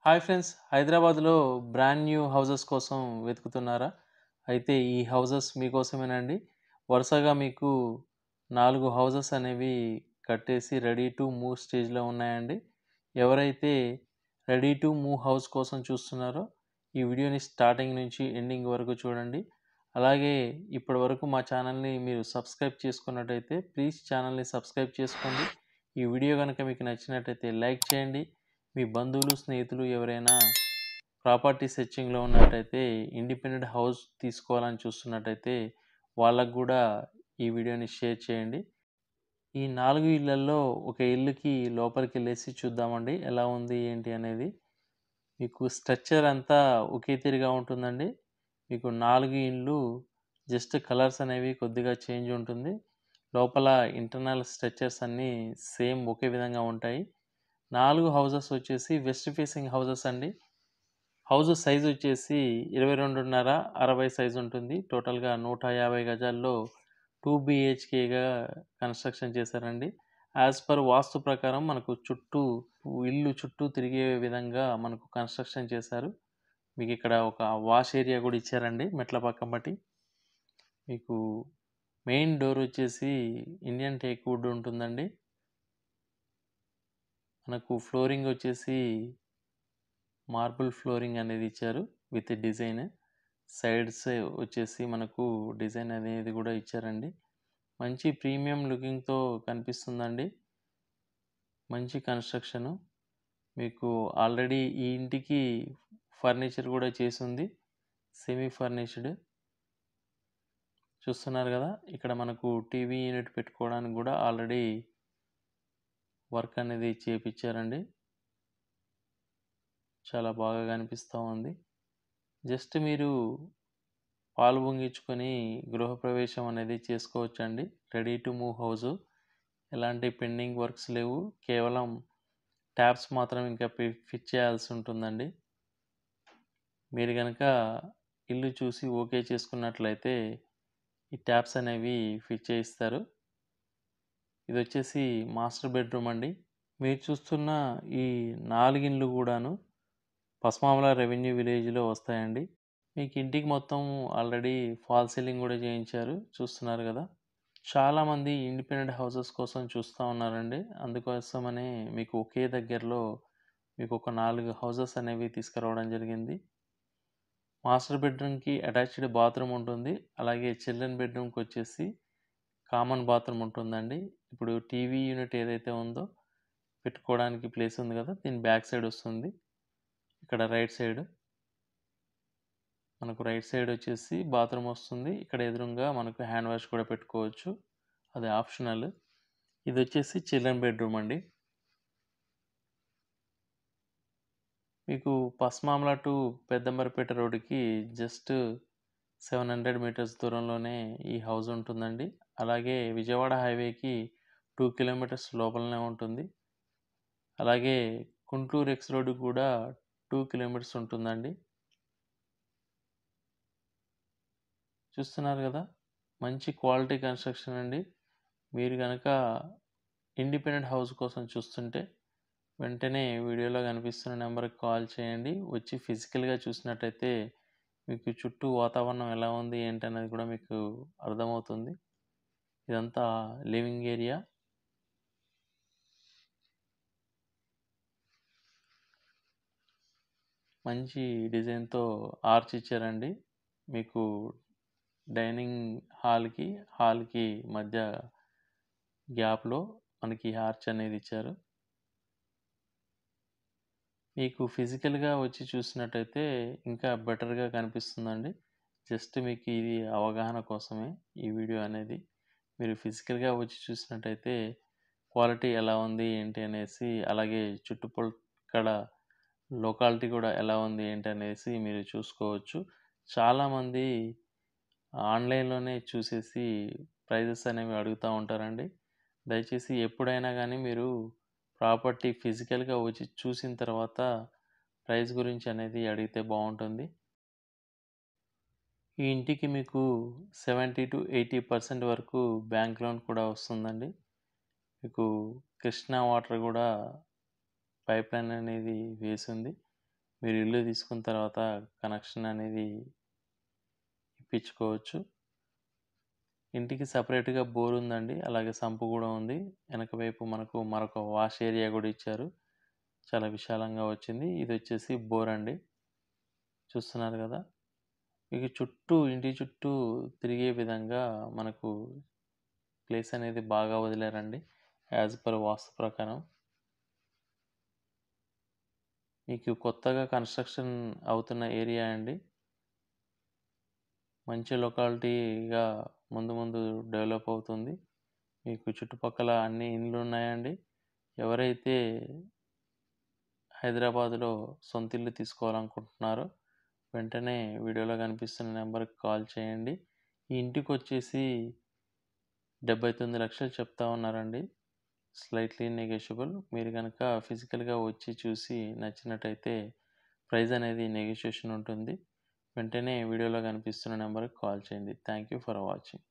Hi friends, హైదరాబాద్‌లో brand new houses కోసం వెతుకుతున్నారా? అయితే ఈ హౌసెస్ మీకోసమేనండి. వరుసగా మీకు 4 హౌసెస్ అనేవి కట్టేసి రెడీ టు మూవ్ స్టేజ్‌లో ఉన్నాయండి. ఎవరైతే రెడీ టు మూవ్ హౌస్ కోసం చూస్తున్నారో ఈ వీడియోని స్టార్టింగ్ నుంచి ఎండింగ్ వరకు చూడండి. అలాగే ఇప్పటివరకు మా ఛానల్‌ని మీరు సబ్స్క్రైబ్ చేసుకున్నట్టయితే ప్లీజ్ ఛానల్‌ని సబ్స్క్రైబ్ చేసుకోండి. ఈ వీడియో గనుక మీకు నచ్చినట్టయితే లైక్ చేయండి. మీ బంధువులు, స్నేహితులు ఎవరైనా ప్రాపర్టీ సెర్చింగ్‌లో ఉన్నట్టయితే, ఇండిపెండెంట్ హౌస్ తీసుకోవాలని చూస్తున్నట్టయితే, వాళ్ళకి గూడా ఈ వీడియోని షేర్ చేయండి. ఈ 4 ఇళ్లల్లో ఒక ఇల్లుకి లోపలికెళ్ళేసి చూద్దామండి. ఎలా ఉంది, ఏంటి అనేది. మీకు స్ట్రక్చర్ అంతా ఒకే తీరుగా ఉంటుందండి. మీకు 4 ఇండ్లు జస్ట్ కలర్స్ అనేవి కొద్దిగా చేంజ్ ఉంటుంది. లోపల ఇంటర్నల్ స్ట్రక్చర్స్ అన్నీ సేమ్ ఒకే విధంగా ఉంటాయి. 4 హౌసెస్ వచ్చేసి వెస్ట్ ఫేసింగ్ హౌసెస్ అండి. హౌస్ సైజ్ వచ్చేసి 22.5, 60 సైజ్ ఉంటుంది. టోటల్‌గా 150 గజాల్లో 2 బీహెచ్‌కేగా కన్‌స్ట్రక్షన్ చేశారండి. యాస్ పర్ వాస్తు ప్రకారం మనకు ఇల్లు చుట్టూ తిరిగే విధంగా మనకు కన్‌స్ట్రక్షన్ చేశారు. మీకిక్కడ ఒక వాష్ ఏరియా గూడా ఇచ్చారండి మెట్ల పక్కమ్మటి. మీకు మెయిన్ డోర్ వచ్చేసి ఇండియన్ టేక్ వుడ్ ఉంటుందండి. మనకు ఫ్లోరింగ్ వచ్చేసి మార్బుల్ ఫ్లోరింగ్ అనేది ఇచ్చారు విత్ డిజైన్. సైడ్స్ వచ్చేసి మనకు డిజైన్ అనేది కూడా ఇచ్చారండి. మంచి ప్రీమియం లుకింగ్‌తో కనిపిస్తుందండి. మంచి కన్‌స్ట్రక్షను. మీకు ఆల్రెడీ ఈ ఇంటికి ఫర్నిచర్ కూడా చేసుంది. Semi furnished. చూస్తున్నారు గదా! ఇక్కడ మనకు టీవీ యూనిట్ పెట్టుకోవడానికి గూడా ఆల్రెడీ వర్క్ అనేది చేపిచ్చారండి. చాలా బాగా కనిపిస్తా ఉంది. జస్ట్ మీరు పాలు పొంగించుకొని గృహప్రవేశం అనేది చేసుకోవచ్చండి. Ready to move house. ఎలాంటి పెండింగ్ వర్క్స్ లేవు. కేవలం ట్యాప్స్ మాత్రం ఇంకా ఫిట్ చేయాల్సి ఉంటుందండి. మీరు గనక ఇల్లు చూసి ఓకే చేసుకున్నట్లయితే ఈ ట్యాప్స్ అనేవి ఫిట్ చేయిస్తారు. ఇదొచ్చేసి మాస్టర్ బెడ్‌రూమ్ అండి. మీరు చూస్తున్న ఈ 4 ఇండ్లు గూడాను పస్మామల రెవెన్యూ విలేజ్‌లో వస్తాయండి. మీకు ఇంటికి మొత్తం ఆల్రెడీ ఫాల్ సీలింగ్ గూడా చేయించారు. చూస్తున్నారు గదా! చాలామంది ఇండిపెండెంట్ హౌసెస్ కోసం చూస్తా ఉన్నారండి. అందుకోసమనే మీకు ఒకే దగ్గరలో మీకొక 4 హౌసెస్ అనేవి తీసుకురావడం జరిగింది. మాస్టర్ బెడ్‌రూమ్‌కి అటాచ్డ్ బాత్రూమ్ ఉంటుంది. అలాగే చిల్డ్రన్ బెడ్‌రూమ్‌కొచ్చేసి కామన్ బాత్రూమ్ ఉంటుందండి. ఇప్పుడు టీవీ యూనిట్ ఏదైతే ఉందో పెట్టుకోవడానికి ప్లేస్ ఉంది గదా! దీని బ్యాక్ సైడ్ వస్తుంది. ఇక్కడ రైట్ సైడ్ మనకు రైట్ సైడ్ వచ్చేసి బాత్రూమ్ వస్తుంది. ఇక్కడ ఎదురుంగా మనకు హ్యాండ్ వాష్ కూడా పెట్టుకోవచ్చు. అది ఆప్షనల్. ఇదొచ్చేసి చిల్డ్రన్ బెడ్‌రూమ్ అండి. మీకు పస్మామల టు పెద్దంబరపేట రోడ్డుకి జస్ట్ 700 మీటర్స్ దూరంలోనే ఈ హౌస్ ఉంటుందండి. అలాగే విజయవాడ హైవేకి 2 కిలోమీటర్స్ లోపలనే ఉంటుంది. అలాగే గుంటూరు ఎక్స్ రోడ్డు కూడా 2 కిలోమీటర్స్ ఉంటుందండి. చూస్తున్నారు గదా! మంచి క్వాలిటీ కన్‌స్ట్రక్షన్ అండి. మీరు గనక ఇండిపెండెంట్ హౌస్ కోసం చూస్తుంటే వెంటనే వీడియోలో కనిపిస్తున్న నెంబర్‌కి కాల్ చేయండి. వచ్చి ఫిజికల్‌గా చూసినట్టయితే మీకు చుట్టూ వాతావరణం ఎలా ఉంది, ఏంటనేది కూడా మీకు అర్థమవుతుంది. ఇదంతా లివింగ్ ఏరియా. మంచి డిజైన్‌తో ఆర్చ్ ఇచ్చారండి. మీకు డైనింగ్ హాల్‌కి మధ్య గ్యాప్‌లో మనకి ఆర్చ్ అనేది ఇచ్చారు. మీకు ఫిజికల్‌గా వచ్చి చూసినట్టయితే ఇంకా బెటర్‌గా కనిపిస్తుందండి. జస్ట్ మీకు ఇది అవగాహన కోసమే ఈ వీడియో అనేది. మీరు ఫిజికల్‌గా వచ్చి చూసినట్టయితే క్వాలిటీ ఎలా ఉంది, ఏంటి అనేసి అలాగే చుట్టుపక్కల లొకాలిటీ కూడా ఎలా ఉంది, ఏంటి అనేసి మీరు చూసుకోవచ్చు. చాలామంది ఆన్‌లైన్‌లోనే చూసేసి ప్రైజెస్ అనేవి అడుగుతా ఉంటారండి. దయచేసి ఎప్పుడైనా గానీ మీరు ప్రాపర్టీ ఫిజికల్‌గా వచ్చి చూసిన తర్వాత ప్రైస్ గురించి అనేది అడిగితే బావుంటుంది. ఈ ఇంటికి మీకు 70-80% వరకు బ్యాంక్ లోన్ కూడా వస్తుందండి. మీకు కృష్ణా వాటర్ గూడా పైప్‌లైన్ అనేది వేసుంది. మీరు ఇల్లు తీసుకున్న తర్వాత కనెక్షన్ అనేది ఇప్పించుకోవచ్చు. ఇంటికి సెపరేట్‌గా బోర్ ఉందండి. అలాగే సంపు కూడా ఉంది. వెనక వైపు మనకు మరొక వాష్ ఏరియా కూడా ఇచ్చారు. చాలా విశాలంగా వచ్చింది. ఇదొచ్చేసి బోర్ అండి. చూస్తున్నారు కదా! మీకు ఇంటి చుట్టూ తిరిగే విధంగా మనకు ప్లేస్ అనేది బాగా వదిలారండి. యాజ్ పర్ వాస్తు ప్రకారం. మీకు కొత్తగా కన్‌స్ట్రక్షన్ అవుతున్న ఏరియా అండి. మంచి లొకాలిటీగా ముందు ముందు డెవలప్ అవుతుంది. మీకు చుట్టుపక్కల అన్ని ఇండ్లున్నాయండి. ఎవరైతే హైదరాబాద్‌లో సొంతిల్లు తీసుకోవాలనుకుంటున్నారో వెంటనే వీడియోలో కనిపిస్తున్న నెంబర్‌కి కాల్ చేయండి. ఈ ఇంటికొచ్చేసి 79,00,000 చెప్తా ఉన్నారండి. Slightly negotiable. మీరు గనక ఫిజికల్‌గా వచ్చి చూసి నచ్చినట్టయితే ప్రైస్ అనేది నెగోషియేషన్ ఉంటుంది. వెంటనే వీడియోలో కనిపిస్తున్న నెంబర్‌కి కాల్ చేయండి. Thank you for watching.